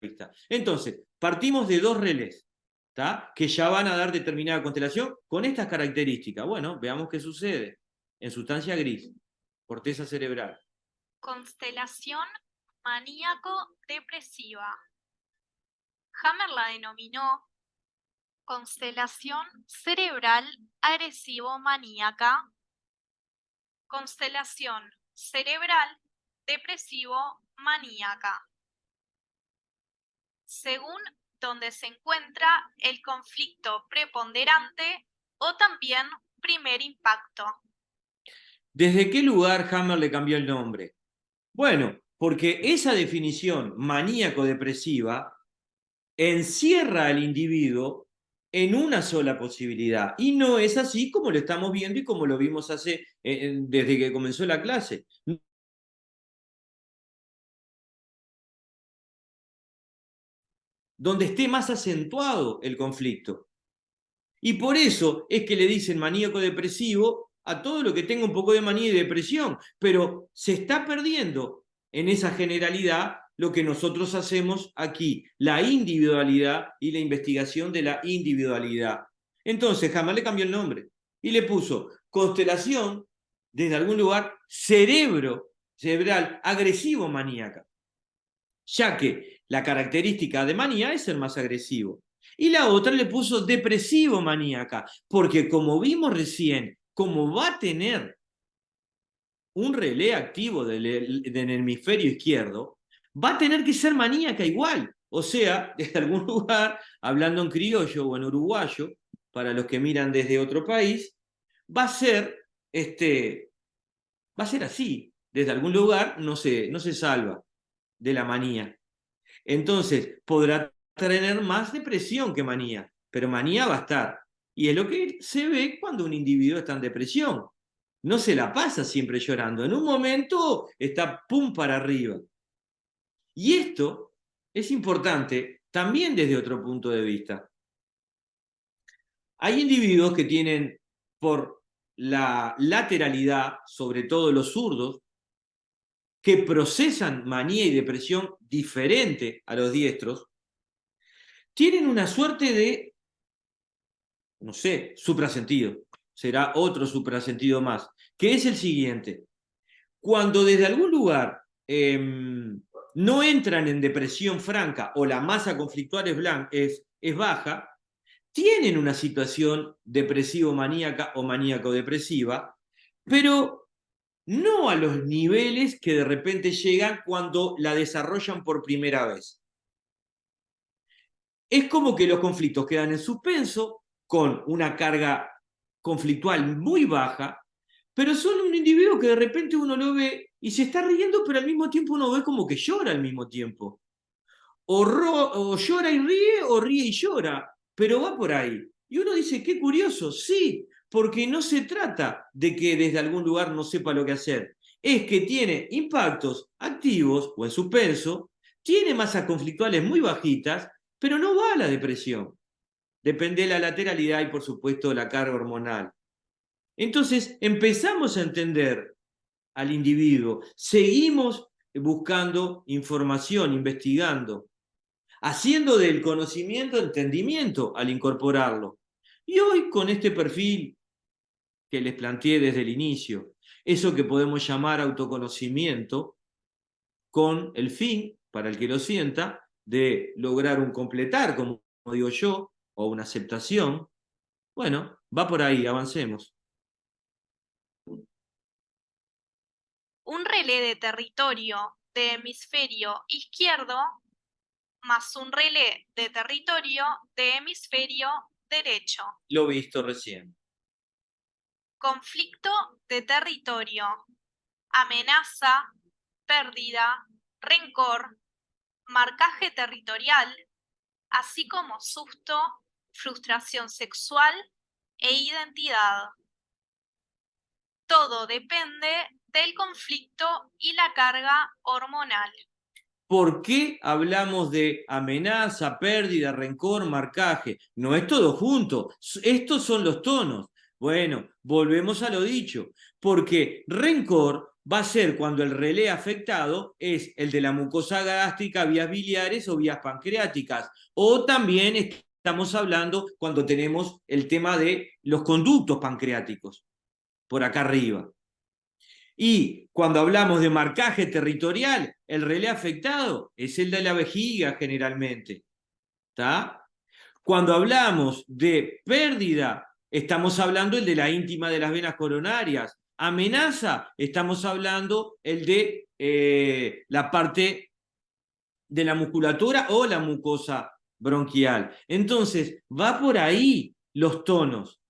vista. Entonces, partimos de dos relés, ¿tá? Que ya van a dar determinada constelación con estas características. Bueno, veamos qué sucede. En sustancia gris, corteza cerebral. Constelación maníaco-depresiva. Hammer la denominó constelación cerebral agresivo-maníaca, constelación cerebral depresivo-maníaca, según donde se encuentra el conflicto preponderante o también primer impacto. ¿Desde qué lugar Hammer le cambió el nombre? Bueno, porque esa definición maníaco-depresiva encierra al individuo en una sola posibilidad. Y no es así como lo estamos viendo y como lo vimos desde que comenzó la clase. Donde esté más acentuado el conflicto. Y por eso es que le dicen maníaco depresivo a todo lo que tenga un poco de manía y depresión, pero se está perdiendo en esa generalidad lo que nosotros hacemos aquí, la individualidad y la investigación de la individualidad. Entonces Hammer le cambió el nombre y le puso constelación, desde algún lugar, cerebral, agresivo maníaca, ya que la característica de manía es ser más agresivo. Y la otra le puso depresivo maníaca, porque como vimos recién, como va a tener un relé activo del hemisferio izquierdo, va a tener que ser maníaca igual. O sea, desde algún lugar, hablando en criollo o en uruguayo, para los que miran desde otro país, va a ser, va a ser así. Desde algún lugar no se salva de la manía. Entonces, podrá tener más depresión que manía, pero manía va a estar. Y es lo que se ve cuando un individuo está en depresión. No se la pasa siempre llorando. En un momento está pum para arriba. Y esto es importante también desde otro punto de vista. Hay individuos que tienen por la lateralidad, sobre todo los zurdos, que procesan manía y depresión diferente a los diestros, tienen una suerte de, no sé, suprasentido. Será otro suprasentido más, que es el siguiente. Cuando desde algún lugar no entran en depresión franca o la masa conflictual es baja, tienen una situación depresivo-maníaca o maníaco-depresiva, pero no a los niveles que de repente llegan cuando la desarrollan por primera vez. Es como que los conflictos quedan en suspenso, con una carga conflictual muy baja, pero son un individuo que de repente uno lo ve y se está riendo, pero al mismo tiempo uno ve como que llora al mismo tiempo. O llora y ríe, o ríe y llora, pero va por ahí. Y uno dice, qué curioso, sí, porque no se trata de que desde algún lugar no sepa lo que hacer, es que tiene impactos activos o en suspenso, tiene masas conflictuales muy bajitas, pero no va a la depresión. Depende de la lateralidad y por supuesto la carga hormonal. Entonces empezamos a entender al individuo, seguimos buscando información, investigando, haciendo del conocimiento entendimiento al incorporarlo. Y hoy con este perfil que les planteé desde el inicio, eso que podemos llamar autoconocimiento, con el fin, para el que lo sienta, de lograr un completar, como digo yo, o una aceptación. Bueno, va por ahí, avancemos. Un relé de territorio de hemisferio izquierdo más un relé de territorio de hemisferio derecho. Lo visto recién. Conflicto de territorio. Amenaza, pérdida, rencor, marcaje territorial, así como susto, frustración sexual e identidad. Todo depende del conflicto y la carga hormonal. ¿Por qué hablamos de amenaza, pérdida, rencor, marcaje? No es todo junto. Estos son los tonos. Bueno, volvemos a lo dicho, porque rencor va a ser cuando el relé afectado es el de la mucosa gástrica, vías biliares o vías pancreáticas. O también estamos hablando cuando tenemos el tema de los conductos pancreáticos, por acá arriba. Y cuando hablamos de marcaje territorial, el relé afectado es el de la vejiga generalmente. ¿Está? Cuando hablamos de pérdida, estamos hablando el de la íntima de las venas coronarias. Amenaza, estamos hablando el de la parte de la musculatura o la mucosa bronquial. Entonces, va por ahí los tonos.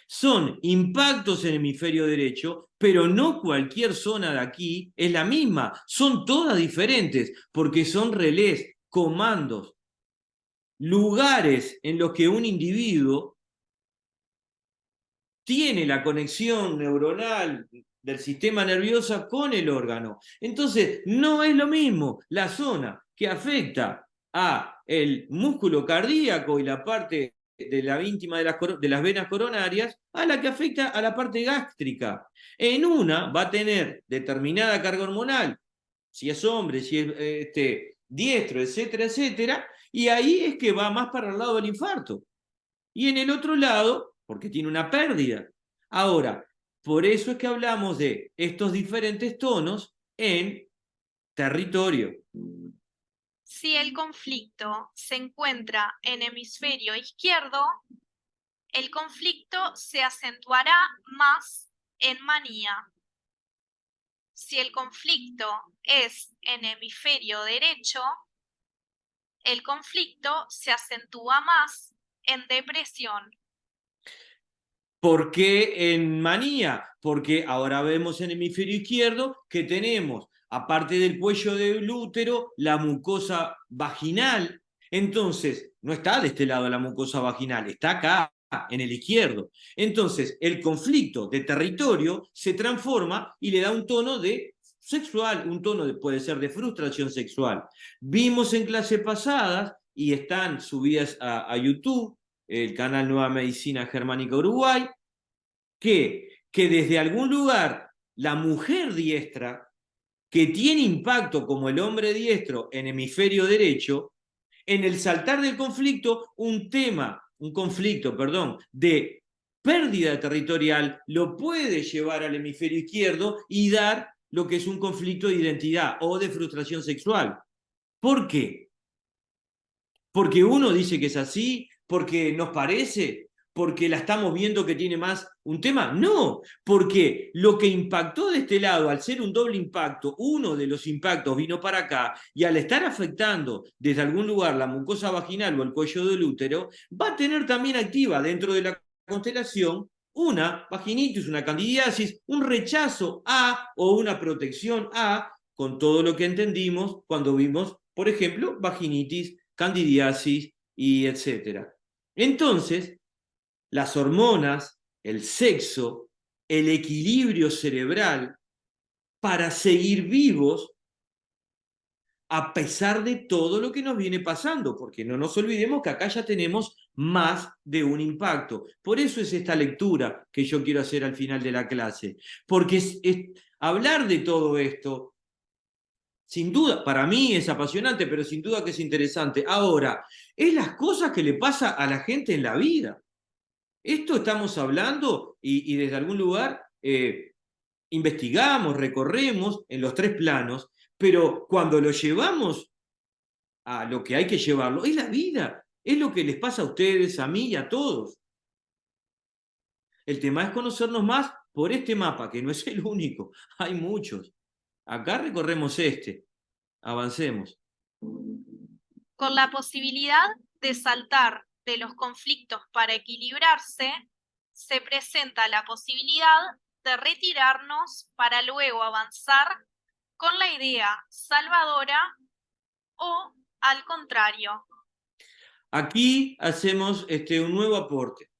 Son impactos en el hemisferio derecho, pero no cualquier zona de aquí es la misma. Son todas diferentes porque son relés, comandos, lugares en los que un individuo tiene la conexión neuronal del sistema nervioso con el órgano. Entonces, no es lo mismo la zona que afecta a el músculo cardíaco y la parte de la íntima de las venas coronarias a la que afecta a la parte gástrica. En una va a tener determinada carga hormonal, si es hombre, si es diestro, etcétera, etcétera, y ahí es que va más para el lado del infarto. Y en el otro lado, porque tiene una pérdida. Ahora, por eso es que hablamos de estos diferentes tonos en territorio. Si el conflicto se encuentra en hemisferio izquierdo, el conflicto se acentuará más en manía. Si el conflicto es en hemisferio derecho, el conflicto se acentúa más en depresión. ¿Por qué en manía? Porque ahora vemos en el hemisferio izquierdo que tenemos, aparte del cuello del útero, la mucosa vaginal. Entonces, no está de este lado la mucosa vaginal, está acá, en el izquierdo. Entonces, el conflicto de territorio se transforma y le da un tono de sexual, un tono puede ser de frustración sexual. Vimos en clases pasadas, y están subidas a YouTube, el canal Nueva Medicina Germánica Uruguay, que desde algún lugar la mujer diestra, que tiene impacto como el hombre diestro en hemisferio derecho, en el saltar del conflicto, un conflicto, perdón, de pérdida territorial lo puede llevar al hemisferio izquierdo y dar lo que es un conflicto de identidad o de frustración sexual. ¿Por qué? Porque uno dice que es así, porque nos parece, porque la estamos viendo que tiene más un tema. No, porque lo que impactó de este lado, al ser un doble impacto, uno de los impactos vino para acá y al estar afectando desde algún lugar la mucosa vaginal o el cuello del útero, va a tener también activa dentro de la constelación una vaginitis, una candidiasis, un rechazo a o una protección a, con todo lo que entendimos cuando vimos, por ejemplo, vaginitis, candidiasis y etcétera. Entonces, las hormonas, el sexo, el equilibrio cerebral, para seguir vivos a pesar de todo lo que nos viene pasando, porque no nos olvidemos que acá ya tenemos más de un impacto. Por eso es esta lectura que yo quiero hacer al final de la clase, porque hablar de todo esto, sin duda, para mí es apasionante, pero sin duda que es interesante. Ahora, es las cosas que le pasa a la gente en la vida. Esto estamos hablando y desde algún lugar investigamos, recorremos en los tres planos, pero cuando lo llevamos a lo que hay que llevarlo, es la vida, es lo que les pasa a ustedes, a mí y a todos. El tema es conocernos más por este mapa, que no es el único, hay muchos. Acá recorremos este, avancemos. Con la posibilidad de saltar de los conflictos para equilibrarse, se presenta la posibilidad de retirarnos para luego avanzar con la idea salvadora o al contrario. Aquí hacemos un nuevo aporte.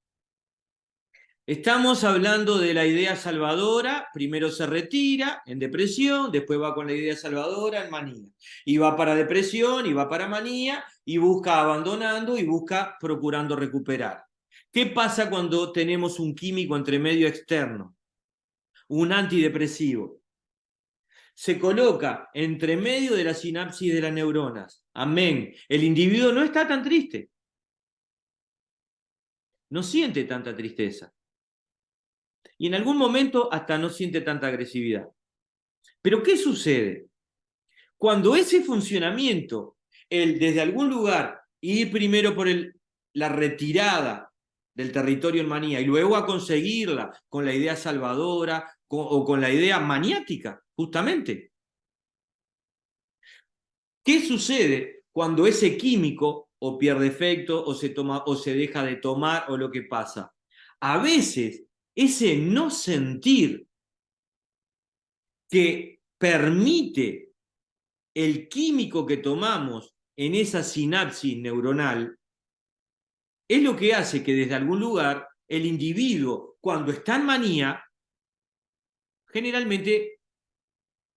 Estamos hablando de la idea salvadora, primero se retira en depresión, después va con la idea salvadora en manía. Y va para depresión, y va para manía, y busca abandonando, y busca procurando recuperar. ¿Qué pasa cuando tenemos un químico entre medio externo? Un antidepresivo. Se coloca entre medio de la sinapsis de las neuronas. Amén. El individuo no está tan triste. No siente tanta tristeza. Y en algún momento hasta no siente tanta agresividad. Pero ¿qué sucede? Cuando ese funcionamiento, el desde algún lugar ir primero por la retirada del territorio en manía y luego a conseguirla con la idea salvadora o con la idea maniática, justamente. ¿Qué sucede cuando ese químico o pierde efecto o se toma o se deja de tomar o lo que pasa? A veces ese no sentir que permite el químico que tomamos en esa sinapsis neuronal es lo que hace que desde algún lugar el individuo, cuando está en manía, generalmente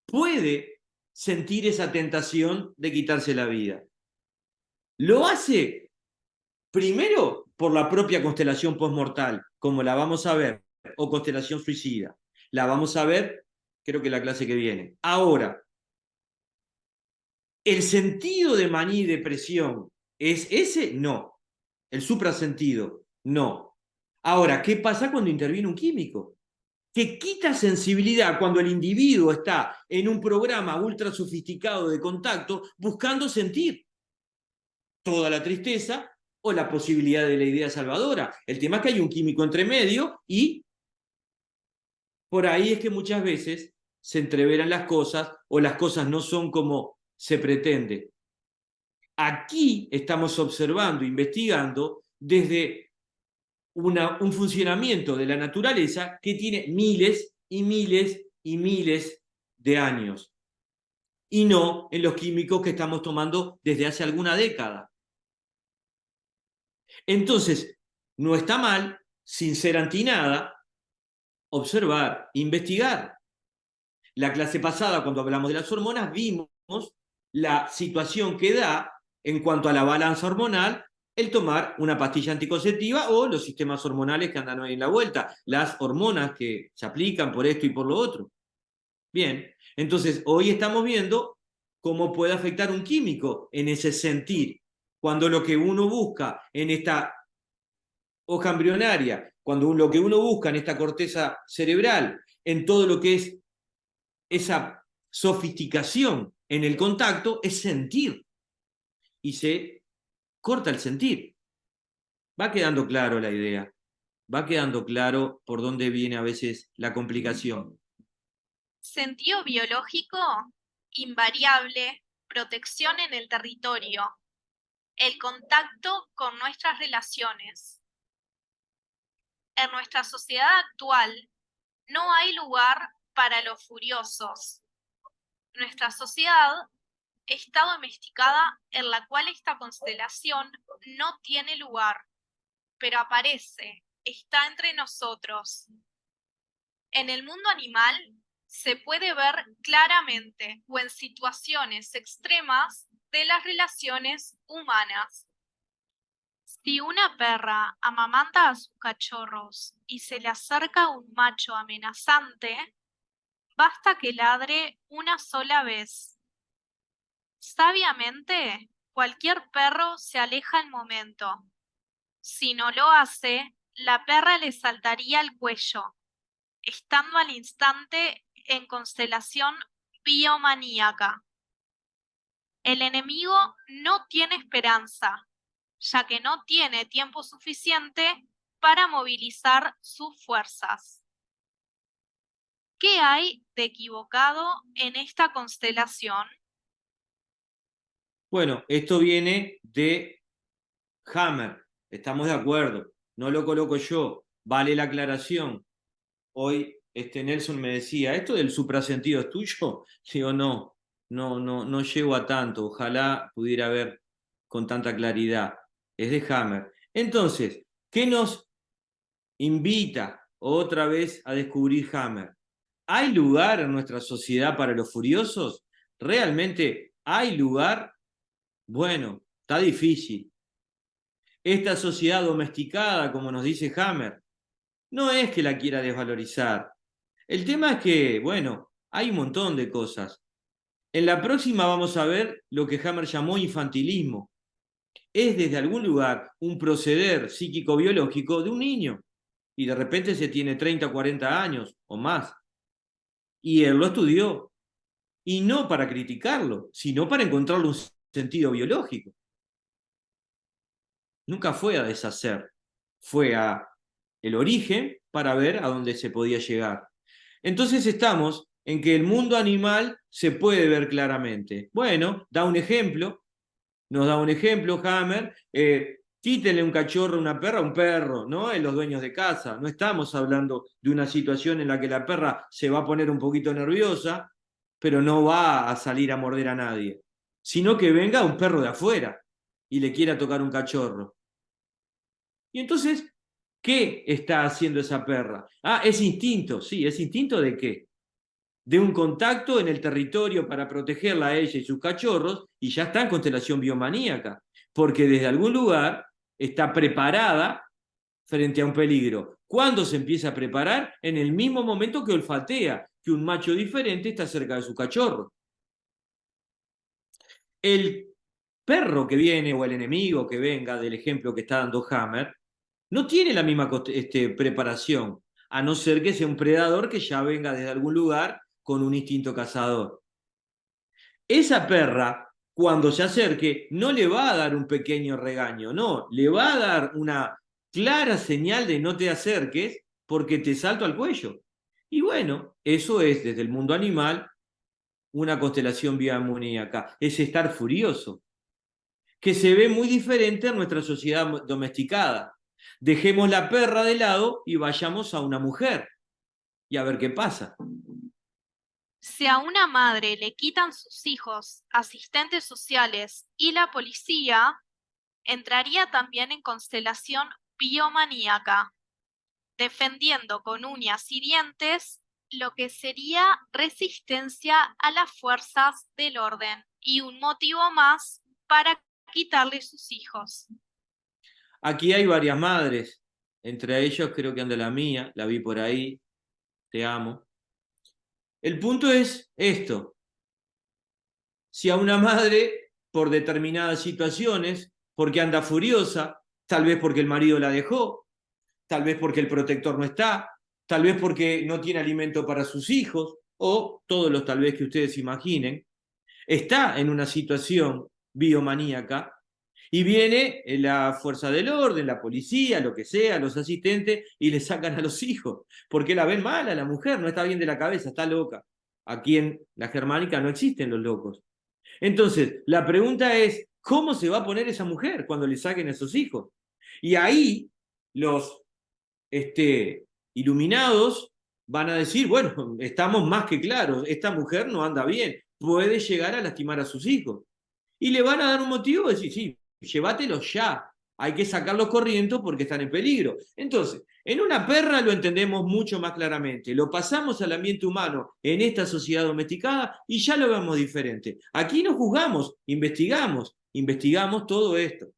puede sentir esa tentación de quitarse la vida. Lo hace primero por la propia constelación postmortal, como la vamos a ver, o constelación suicida. La vamos a ver, creo que la clase que viene. Ahora, ¿el sentido de manía y depresión es ese? No. ¿El suprasentido? No. Ahora, ¿qué pasa cuando interviene un químico? Que quita sensibilidad cuando el individuo está en un programa ultra sofisticado de contacto buscando sentir toda la tristeza o la posibilidad de la idea salvadora. El tema es que hay un químico entre medio y por ahí es que muchas veces se entreveran las cosas o las cosas no son como se pretende. Aquí estamos observando, investigando desde un funcionamiento de la naturaleza que tiene miles y miles y miles de años, y no en los químicos que estamos tomando desde hace alguna década. Entonces, no está mal, sin ser anti nada, observar, investigar. La clase pasada, cuando hablamos de las hormonas, vimos la situación que da en cuanto a la balanza hormonal el tomar una pastilla anticonceptiva o los sistemas hormonales que andan ahí en la vuelta, las hormonas que se aplican por esto y por lo otro. Bien, entonces hoy estamos viendo cómo puede afectar un químico en ese sentir, cuando lo que uno busca en esta hoja embrionaria, cuando lo que uno busca en esta corteza cerebral, en todo lo que es esa sofisticación en el contacto, es sentir. Y se corta el sentir. Va quedando claro la idea. Va quedando claro por dónde viene a veces la complicación. Sentido biológico invariable, protección en el territorio, el contacto con nuestras relaciones. En nuestra sociedad actual no hay lugar para los furiosos. Nuestra sociedad está domesticada en la cual esta constelación no tiene lugar, pero aparece, está entre nosotros. En el mundo animal se puede ver claramente o en situaciones extremas de las relaciones humanas. Si una perra amamanta a sus cachorros y se le acerca un macho amenazante, basta que ladre una sola vez. Sabiamente, cualquier perro se aleja al momento. Si no lo hace, la perra le saltaría al cuello, estando al instante en constelación biomaníaca. El enemigo no tiene esperanza, ya que no tiene tiempo suficiente para movilizar sus fuerzas. ¿Qué hay de equivocado en esta constelación? Bueno, esto viene de Hammer, estamos de acuerdo, no lo coloco yo, vale la aclaración. Hoy Nelson me decía, ¿esto del suprasentido es tuyo? Digo, no llego a tanto, ojalá pudiera ver con tanta claridad. Es de Hammer. Entonces, ¿qué nos invita otra vez a descubrir Hammer? ¿Hay lugar en nuestra sociedad para los furiosos? ¿Realmente hay lugar? Bueno, está difícil. esta sociedad domesticada, como nos dice Hammer, no es que la quiera desvalorizar. El tema es que, bueno, hay un montón de cosas. En la próxima vamos a ver lo que Hammer llamó infantilismo. Es desde algún lugar un proceder psíquico-biológico de un niño. Y de repente se tiene 30 o 40 años o más. Y él lo estudió. Y no para criticarlo, sino para encontrarle un sentido biológico. Nunca fue a deshacer, fue a el origen para ver a dónde se podía llegar. Entonces estamos en que el mundo animal se puede ver claramente. Bueno, da un ejemplo, nos da un ejemplo, Hammer, quítenle un cachorro a una perra a un perro, ¿no? En los dueños de casa. No estamos hablando de una situación en la que la perra se va a poner un poquito nerviosa, pero no va a salir a morder a nadie, sino que venga un perro de afuera y le quiera tocar un cachorro. Y entonces, ¿qué está haciendo esa perra? Ah, es instinto, sí, ¿es instinto de qué? De un contacto en el territorio para protegerla a ella y sus cachorros, y ya está en constelación biomaníaca, porque desde algún lugar está preparada frente a un peligro. ¿Cuándo se empieza a preparar? En el mismo momento que olfatea que un macho diferente está cerca de su cachorro. El perro que viene o el enemigo que venga del ejemplo que está dando Hammer no tiene la misma preparación, a no ser que sea un predador que ya venga desde algún lugar con un instinto cazador. Esa perra, cuando se acerque, no le va a dar un pequeño regaño, no, le va a dar una clara señal de no te acerques porque te salto al cuello. Y bueno, eso es desde el mundo animal una constelación bioamoníaca, es estar furioso, que se ve muy diferente en nuestra sociedad domesticada. Dejemos la perra de lado y vayamos a una mujer y a ver qué pasa. Si a una madre le quitan sus hijos, asistentes sociales y la policía, entraría también en constelación biomaníaca, defendiendo con uñas y dientes lo que sería resistencia a las fuerzas del orden y un motivo más para quitarle sus hijos. Aquí hay varias madres, entre ellos creo que anda la mía, la vi por ahí, te amo. El punto es esto, si a una madre, por determinadas situaciones, porque anda furiosa, tal vez porque el marido la dejó, tal vez porque el protector no está, tal vez porque no tiene alimento para sus hijos, o todos los tal vez que ustedes imaginen, está en una situación biomaníaca y viene la fuerza del orden, la policía, lo que sea, los asistentes, y le sacan a los hijos, porque la ven mal a la mujer, no está bien de la cabeza, está loca. Aquí en la germánica no existen los locos. Entonces, la pregunta es, ¿cómo se va a poner esa mujer cuando le saquen a esos hijos? Y ahí los iluminados van a decir, bueno, estamos más que claros, esta mujer no anda bien, puede llegar a lastimar a sus hijos. Y le van a dar un motivo de decir, sí, llévatelos ya, hay que sacarlos corriendo porque están en peligro. Entonces, en una perra lo entendemos mucho más claramente, lo pasamos al ambiente humano en esta sociedad domesticada y ya lo vemos diferente. Aquí no juzgamos, investigamos todo esto.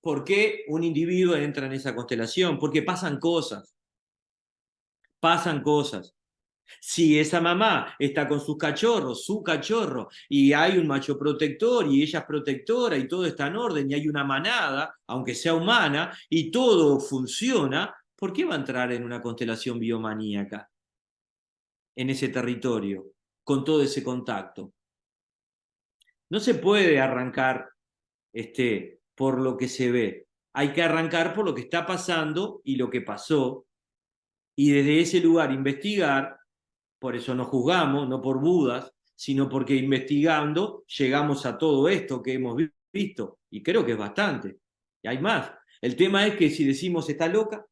¿Por qué un individuo entra en esa constelación? Porque pasan cosas, pasan cosas. Si esa mamá está con sus cachorros, su cachorro, y hay un macho protector y ella es protectora y todo está en orden y hay una manada, aunque sea humana, y todo funciona, ¿por qué va a entrar en una constelación biomaníaca en ese territorio, con todo ese contacto? No se puede arrancar por lo que se ve. Hay que arrancar por lo que está pasando y lo que pasó, y desde ese lugar investigar. Por eso no juzgamos, no por Budas, sino porque investigando llegamos a todo esto que hemos visto. Y creo que es bastante. Y hay más. El tema es que si decimos está loca,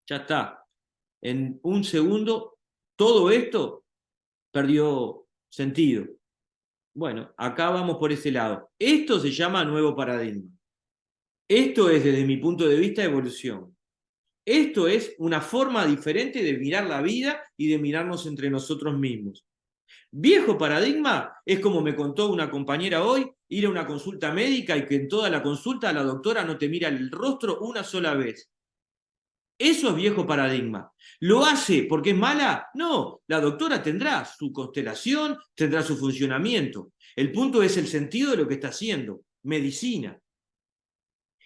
ya está. En un segundo, todo esto perdió sentido. Bueno, acá vamos por ese lado. Esto se llama nuevo paradigma. Esto es, desde mi punto de vista, evolución. Esto es una forma diferente de mirar la vida y de mirarnos entre nosotros mismos. Viejo paradigma es como me contó una compañera hoy, ir a una consulta médica y que en toda la consulta la doctora no te mira el rostro una sola vez. Eso es viejo paradigma. ¿Lo hace porque es mala? No, la doctora tendrá su constelación, tendrá su funcionamiento. El punto es el sentido de lo que está haciendo, medicina.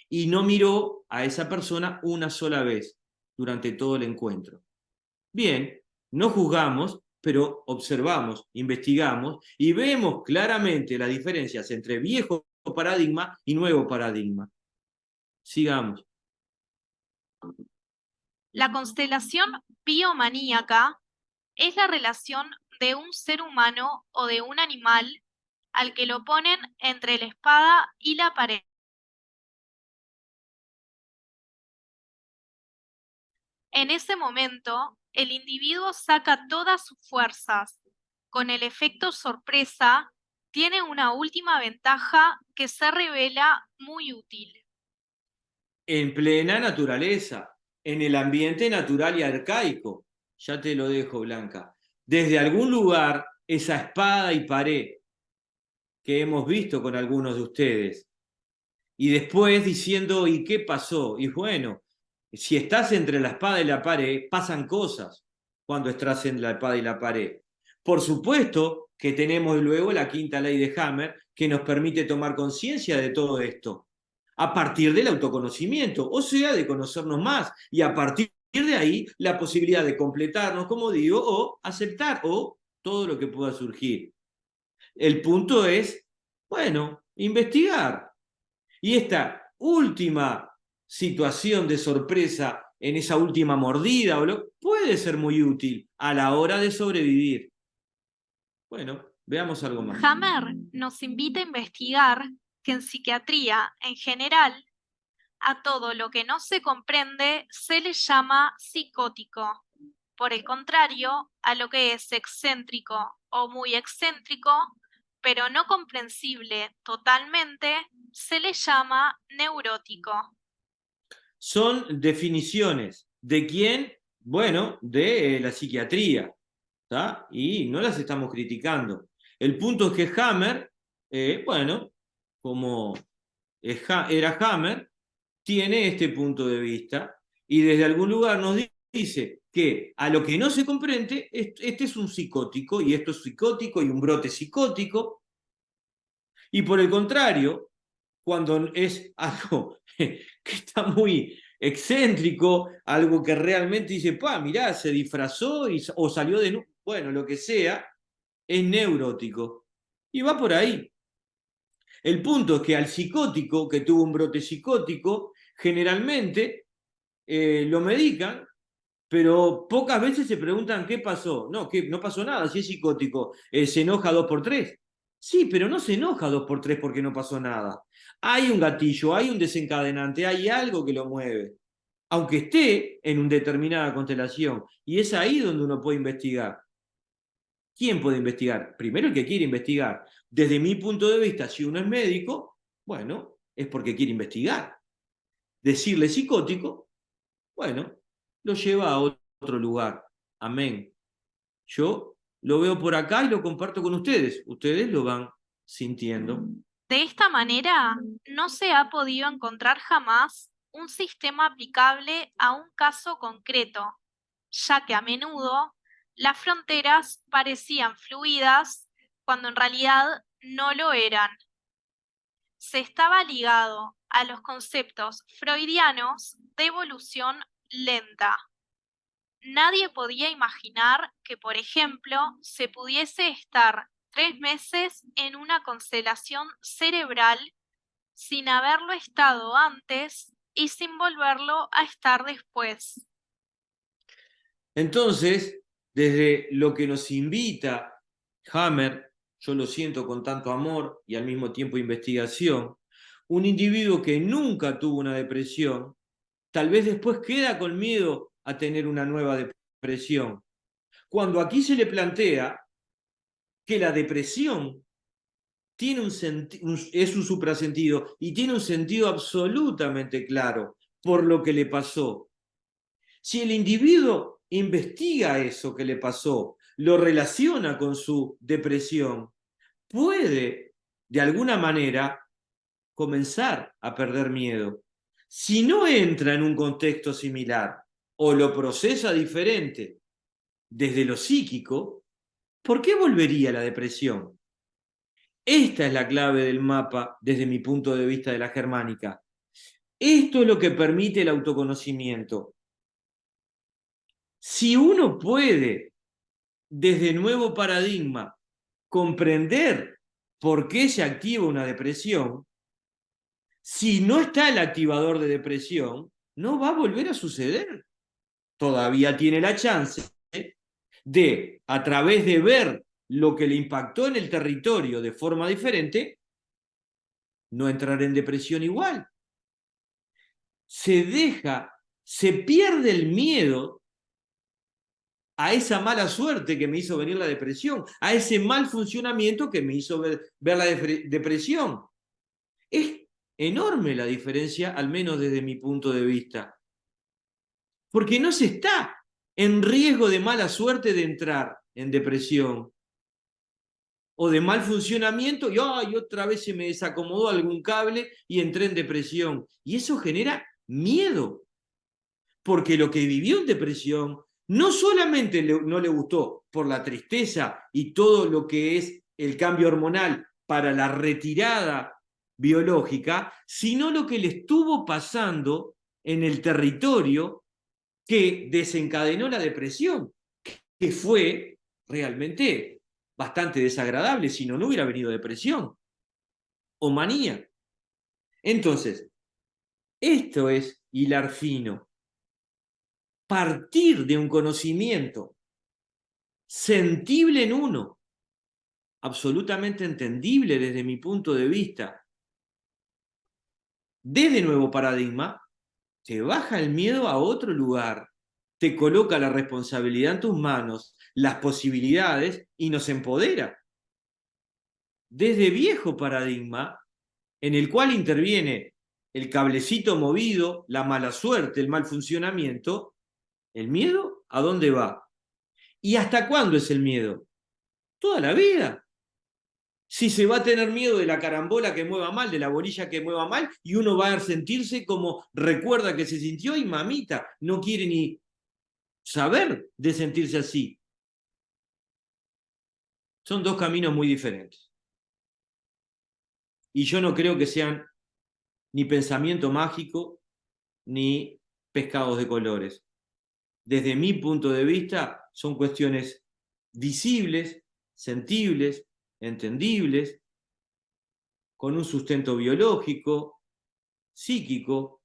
Y no miró a esa persona una sola vez durante todo el encuentro. Bien, no juzgamos, pero observamos, investigamos y vemos claramente las diferencias entre viejo paradigma y nuevo paradigma. Sigamos. La constelación biomaníaca es la relación de un ser humano o de un animal al que lo ponen entre la espada y la pared. En ese momento, el individuo saca todas sus fuerzas. Con el efecto sorpresa, tiene una última ventaja que se revela muy útil. En plena naturaleza, en el ambiente natural y arcaico. Ya te lo dejo, Blanca. Desde algún lugar, esa espada y pared que hemos visto con algunos de ustedes. Y después diciendo, ¿y qué pasó? Y bueno, si estás entre la espada y la pared, pasan cosas cuando estás en la espada y la pared. Por supuesto que tenemos luego la quinta ley de Hammer que nos permite tomar conciencia de todo esto a partir del autoconocimiento, o sea, de conocernos más y a partir de ahí la posibilidad de completarnos, como digo, o aceptar o todo lo que pueda surgir. El punto es, bueno, investigar. Y esta última situación de sorpresa en esa última mordida puede ser muy útil a la hora de sobrevivir. Bueno, veamos algo más. Hammer nos invita a investigar que en psiquiatría, en general, a todo lo que no se comprende se le llama psicótico. Por el contrario, a lo que es excéntrico o muy excéntrico, pero no comprensible totalmente, se le llama neurótico. Son definiciones. ¿De quién? Bueno, de la psiquiatría. ¿Tá? Y no las estamos criticando. El punto es que Hammer, bueno, como era Hammer, tiene este punto de vista y desde algún lugar nos dice que a lo que no se comprende, este es un psicótico y esto es psicótico y un brote psicótico. Y por el contrario, cuando es algo que está muy excéntrico, algo que realmente dice, pa, mirá, se disfrazó o salió de... Bueno, lo que sea, es neurótico. Y va por ahí. El punto es que al psicótico, que tuvo un brote psicótico, generalmente lo medican, pero pocas veces se preguntan qué pasó. No, que no pasó nada, si es psicótico, se enoja 2x3. Sí, pero no se enoja 2x3 porque no pasó nada. Hay un gatillo, hay un desencadenante, hay algo que lo mueve. Aunque esté en una determinada constelación. Y es ahí donde uno puede investigar. ¿Quién puede investigar? Primero el que quiere investigar. Desde mi punto de vista, si uno es médico, bueno, es porque quiere investigar. Decirle psicótico, bueno, lo lleva a otro lugar. Amén. Yo lo veo por acá y lo comparto con ustedes. Ustedes lo van sintiendo. De esta manera, no se ha podido encontrar jamás un sistema aplicable a un caso concreto, ya que a menudo las fronteras parecían fluidas cuando en realidad no lo eran. Se estaba ligado a los conceptos freudianos de evolución lenta. Nadie podía imaginar que, por ejemplo, se pudiese estar 3 meses en una constelación cerebral sin haberlo estado antes y sin volverlo a estar después. Entonces, desde lo que nos invita Hammer, yo lo siento con tanto amor y al mismo tiempo investigación, un individuo que nunca tuvo una depresión, tal vez después queda con miedo a tener una nueva depresión. Cuando aquí se le plantea que la depresión tiene es un suprasentido y tiene un sentido absolutamente claro por lo que le pasó. Si el individuo investiga eso que le pasó, lo relaciona con su depresión, puede, de alguna manera, comenzar a perder miedo. Si no entra en un contexto similar o lo procesa diferente desde lo psíquico, ¿por qué volvería a la depresión? Esta es la clave del mapa desde mi punto de vista de la germánica. Esto es lo que permite el autoconocimiento. Si uno puede, desde nuevo paradigma, comprender por qué se activa una depresión, si no está el activador de depresión, no va a volver a suceder. Todavía tiene la chance de, a través de ver lo que le impactó en el territorio de forma diferente, no entrar en depresión igual. Se pierde el miedo a esa mala suerte que me hizo venir la depresión, a ese mal funcionamiento que me hizo ver la depresión. Es enorme la diferencia, al menos desde mi punto de vista. Porque no se está en riesgo de mala suerte de entrar en depresión o de mal funcionamiento y otra vez se me desacomodó algún cable y entré en depresión. Y eso genera miedo, porque lo que vivió en depresión no solamente no le gustó por la tristeza y todo lo que es el cambio hormonal para la retirada biológica, sino lo que le estuvo pasando en el territorio que desencadenó la depresión, que fue realmente bastante desagradable, si no, no hubiera venido depresión o manía. Entonces, esto es hilar fino. Partir de un conocimiento sentible en uno, absolutamente entendible desde mi punto de vista, desde nuevo paradigma, te baja el miedo a otro lugar, te coloca la responsabilidad en tus manos, las posibilidades y nos empodera. Desde viejo paradigma, en el cual interviene el cablecito movido, la mala suerte, el mal funcionamiento, ¿el miedo a dónde va? ¿Y hasta cuándo es el miedo? Toda la vida. Si se va a tener miedo de la carambola que mueva mal, de la bolilla que mueva mal, y uno va a sentirse como recuerda que se sintió y mamita, no quiere ni saber de sentirse así. Son dos caminos muy diferentes. Y yo no creo que sean ni pensamiento mágico, ni pescados de colores. Desde mi punto de vista, son cuestiones visibles, sentibles, entendibles, con un sustento biológico, psíquico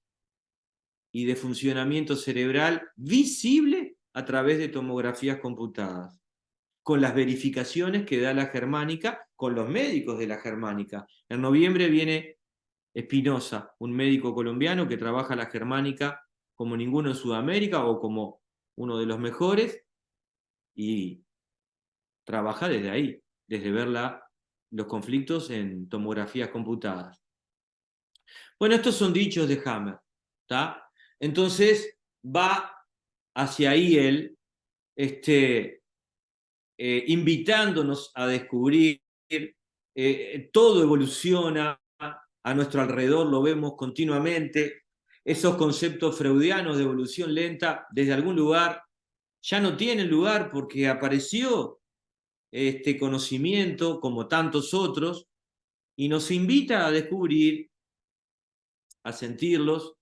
y de funcionamiento cerebral visible a través de tomografías computadas, con las verificaciones que da la Germánica, con los médicos de la Germánica. En noviembre viene Espinosa, un médico colombiano que trabaja la Germánica como ninguno en Sudamérica o como uno de los mejores, y trabaja desde ahí, desde ver los conflictos en tomografías computadas. Bueno, estos son dichos de Hammer, ¿tá? Entonces va hacia ahí él, invitándonos a descubrir, todo evoluciona a nuestro alrededor, lo vemos continuamente, esos conceptos freudianos de evolución lenta desde algún lugar ya no tienen lugar porque apareció este conocimiento como tantos otros y nos invita a descubrir, a sentirlos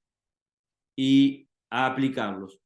y a aplicarlos.